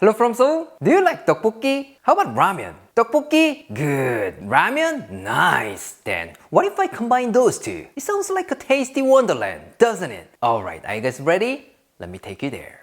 Hello from Seoul. Do you like tteokbokki? How about ramen? Tteokbokki? Good. Ramen? Nice. Then, what if I combine those two? It sounds like a tasty wonderland, doesn't it? Alright, are you guys ready? Let me take you there.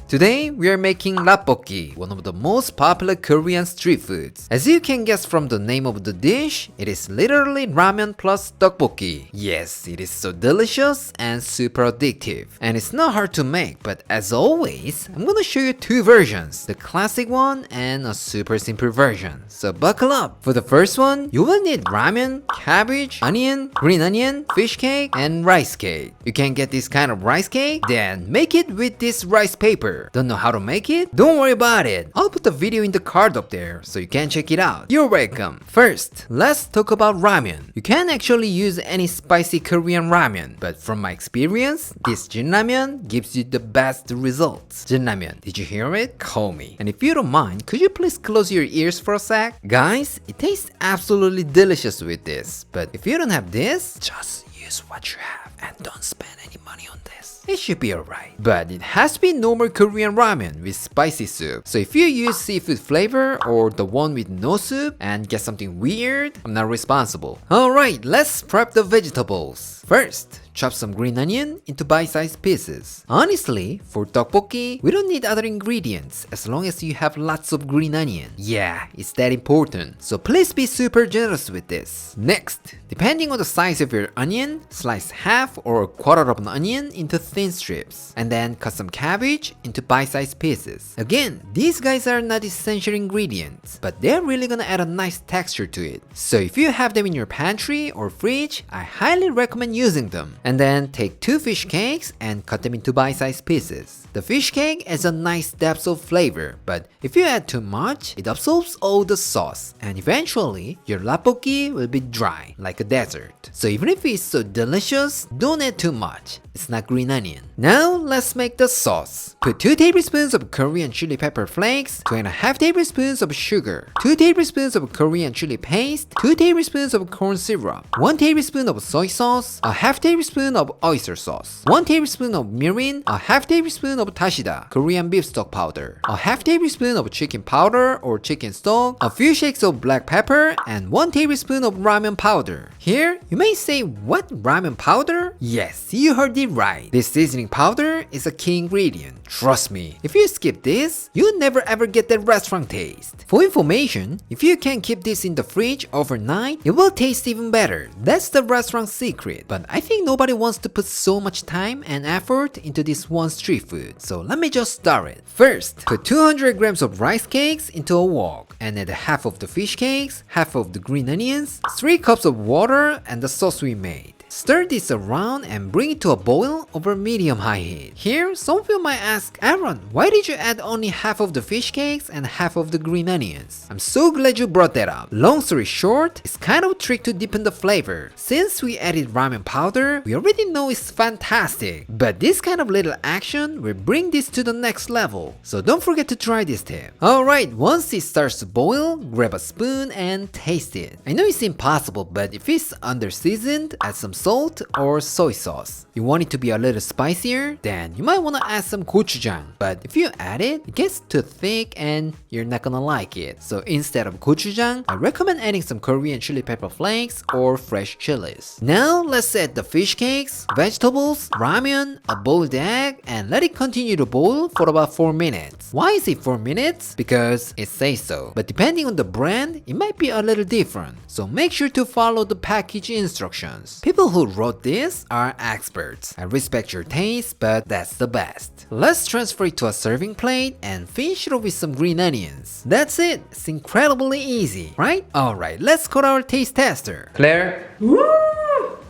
Today, we are making Rabokki, one of the most popular Korean street foods. As you can guess from the name of the dish, it is literally ramen plus tteokbokki. Yes, it is so delicious and super addictive. And it's not hard to make, but as always, I'm gonna show you two versions, the classic one and a super simple version. So buckle up! For the first one, you will need ramen, cabbage, onion, green onion, fish cake, and rice cake. You can get this kind of rice cake, then make it with this rice paper. Don't know how to make it? Don't worry about it. I'll put the video in the card up there so you can check it out. You're welcome. First, let's talk about ramen. You can actually use any spicy Korean ramen, but from my experience, this jinramen gives you the best results. Jinramen, did you hear it? Call me. And if you don't mind, could you please close your ears for a sec? Guys, it tastes absolutely delicious with this, but if you don't have this, just use what you have and don't spend any money on this. It should be alright. But it has to be normal Korean ramen with spicy soup. So if you use seafood flavor or the one with no soup and get something weird, I'm not responsible. Alright, let's prep the vegetables. First, chop some green onion into bite-sized pieces. Honestly, for tteokbokki, we don't need other ingredients as long as you have lots of green onion. Yeah, it's that important. So please be super generous with this. Next, depending on the size of your onion, slice half or a quarter of an onion into thin strips. And then cut some cabbage into bite-sized pieces. Again, these guys are not essential ingredients, but they're really gonna add a nice texture to it. So if you have them in your pantry or fridge, I highly recommend using them. And then take 2 fish cakes and cut them into bite-sized pieces. The fish cake adds a nice depth of flavor, but if you add too much, it absorbs all the sauce, and eventually, your rabokki will be dry, like a desert. So even if it's so delicious, don't add too much. It's not green onion. Now, let's make the sauce. Put 2 tablespoons of Korean chili pepper flakes, 2.5 tablespoons of sugar, 2 tablespoons of Korean chili paste, 2 tablespoons of corn syrup, 1 tablespoon of soy sauce, a half tablespoon of oyster sauce, 1 tablespoon of mirin, a half tablespoon of dashida, Korean beef stock powder, a half tablespoon of chicken powder or chicken stock, a few shakes of black pepper, and 1 tablespoon of ramen powder. Here, you may say, what, ramen powder? Yes, you heard it right. This seasoning powder is a key ingredient. Trust me, if you skip this, you'll never ever get that restaurant taste. For information, if you can keep this in the fridge overnight, it will taste even better. That's the restaurant secret. But I think nobody wants to put so much time and effort into this one street food. So let me just start it. First, put 200 grams of rice cakes into a wok and add half of the fish cakes, half of the green onions, 3 cups of water, and the sauce we made. Stir this around and bring it to a boil over medium-high heat. Here, some of you might ask, Aaron, why did you add only half of the fish cakes and half of the green onions? I'm so glad you brought that up. Long story short, it's kind of a trick to deepen the flavor. Since we added ramen powder, we already know it's fantastic. But this kind of little action will bring this to the next level. So don't forget to try this tip. Alright, once it starts to boil, grab a spoon and taste it. I know it's impossible, but if it's under-seasoned, add some salt or soy sauce. You want it to be a little spicier? Then you might want to add some gochujang. But if you add it, it gets too thick and you're not gonna like it. So instead of gochujang, I recommend adding some Korean chili pepper flakes or fresh chilies. Now let's add the fish cakes, vegetables, ramen, a boiled egg, and let it continue to boil for about 4 minutes. Why is it 4 minutes? Because it says so. But depending on the brand, it might be a little different. So make sure to follow the package instructions. People who wrote this are experts. I respect your taste, but that's the best. Let's transfer it to a serving plate and finish it off with some green onions. That's it. It's incredibly easy, right? Alright, let's call our taste tester. Claire? Woo!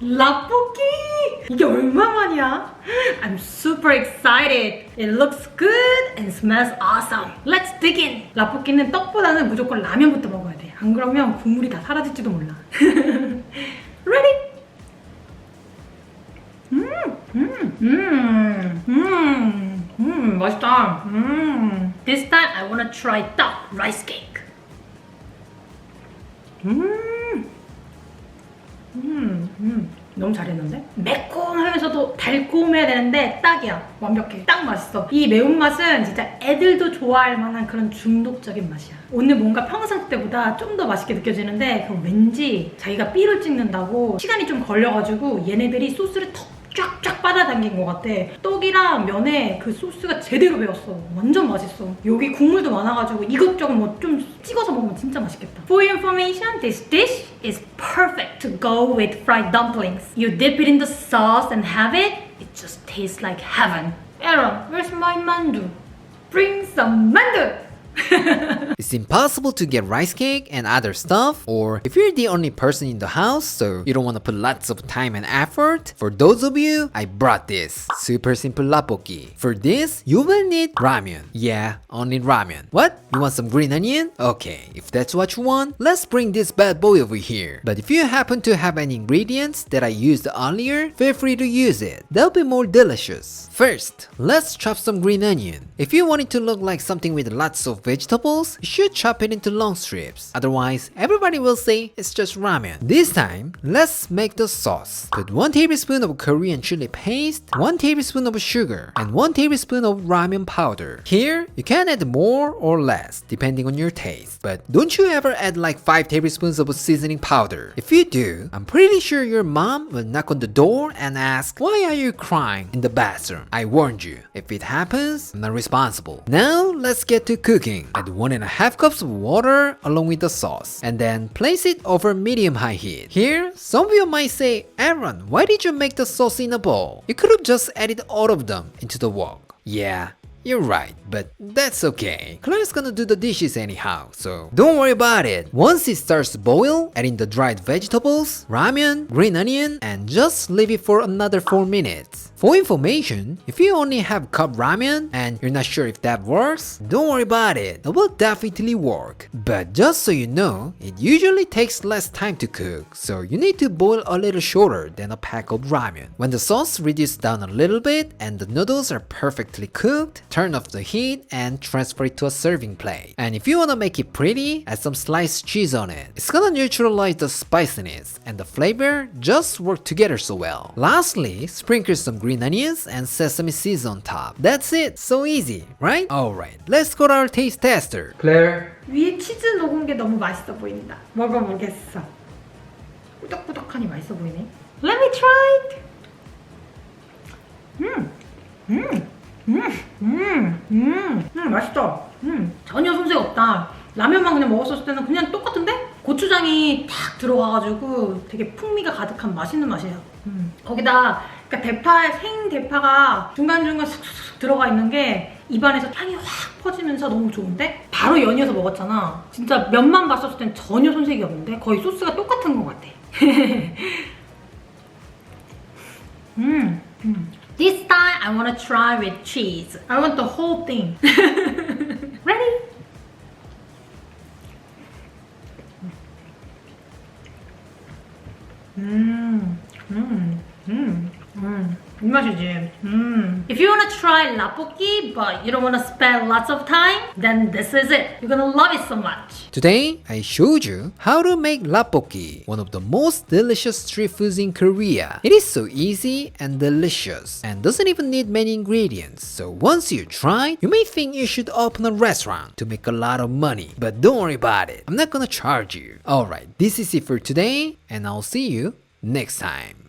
Rabokki! 이게 얼마만이야? I'm super excited. It looks good and smells awesome. Let's dig in. 라볶이는 떡보다는 무조건 라면부터 먹어야 돼. 안 그러면 국물이 다 사라질지도 몰라. 맛있다. This time I wanna try 떡 rice cake. 너무 잘했는데? 매콤하면서도 달콤해야 되는데 딱이야. 완벽해. 딱 맛있어. 이 매운맛은 진짜 애들도 좋아할 만한 그런 중독적인 맛이야. 오늘 뭔가 평상 때보다 좀 더 맛있게 느껴지는데 그럼 왠지 자기가 삐를 찍는다고 시간이 좀 걸려가지고 얘네들이 소스를 더 쫙쫙 빨아당긴 것 같아. 떡이랑 면에 그 소스가 제대로 배었어. 완전 맛있어. 여기 국물도 많아가지고 이것저것 뭐 좀 찍어서 먹으면 진짜 맛있겠다. For your information, this dish is perfect to go with fried dumplings. You dip it in the sauce and have it. It just tastes like heaven. Aaron, where's my mandu? Bring some mandu! It's impossible to get rice cake and other stuff, or if you're the only person in the house so you don't want to put lots of time and effort, for those of you, I brought this super simple Rabokki. For this, you will need ramyun. Yeah, only ramyun. What? You want some green onion? Okay, if that's what you want, let's bring this bad boy over here. But if you happen to have any ingredients that I used earlier, feel free to use it. They'll be more delicious. First, let's chop some green onion. If you want it to look like something with lots of vegetables, you should chop it into long strips. Otherwise, everybody will say it's just ramen. This time, let's make the sauce. Put 1 tablespoon of Korean chili paste, 1 tablespoon of sugar, and 1 tablespoon of ramen powder. Here, you can add more or less, depending on your taste. But don't you ever add like 5 tablespoons of seasoning powder. If you do, I'm pretty sure your mom will knock on the door and ask, "Why are you crying in the bathroom? I warned you." If it happens, I'm not responsible. Now, let's get to cooking. Add 1.5 cups of water along with the sauce, and then place it over medium-high heat. Here, some of you might say, "Aaron, why did you make the sauce in a bowl? You could have just added all of them into the wok." Yeah, you're right, but that's okay. Claire's gonna do the dishes anyhow, so don't worry about it. Once it starts to boil, add in the dried vegetables, ramen, green onion, and just leave it for another 4 minutes. For information, if you only have cup ramen and you're not sure if that works, don't worry about it. It will definitely work. But just so you know, it usually takes less time to cook, so you need to boil a little shorter than a pack of ramen. When the sauce reduces down a little bit and the noodles are perfectly cooked, turn off the heat and transfer it to a serving plate. And if you want to make it pretty, add some sliced cheese on it. It's gonna neutralize the spiciness and the flavor just work together so well. Lastly, sprinkle some green onions and sesame seeds on top. That's it. So easy, right? Alright, let's go to our taste tester. Claire, 위에 치즈 녹은 게 너무 맛있어 보인다. 먹어보겠어. 꾸덕꾸덕하니 맛있어 보이네. Let me try it. 맛있다. 전혀 손색 없다. 라면만 그냥 먹었을 때는 그냥 똑같은데? 고추장이 탁 들어가가지고 되게 풍미가 가득한 맛있는 맛이에요. 거기다 그러니까 대파, 생 대파가 중간중간 슥슥 들어가 있는 게 입안에서 향이 확 퍼지면서 너무 좋은데? 바로 연이어서 먹었잖아. 진짜 면만 봤었을 땐 전혀 손색이 없는데? 거의 소스가 똑같은 것 같아. This time I want to try with cheese. I want the whole thing. Ready? 이 맛이지. If you wanna try Rabokki but you don't wanna spend lots of time, then this is it. You're gonna love it so much. Today, I showed you how to make Rabokki, one of the most delicious street foods in Korea. It is so easy and delicious and doesn't even need many ingredients. So once you try, you may think you should open a restaurant to make a lot of money. But don't worry about it. I'm not gonna charge you. Alright, this is it for today and I'll see you next time.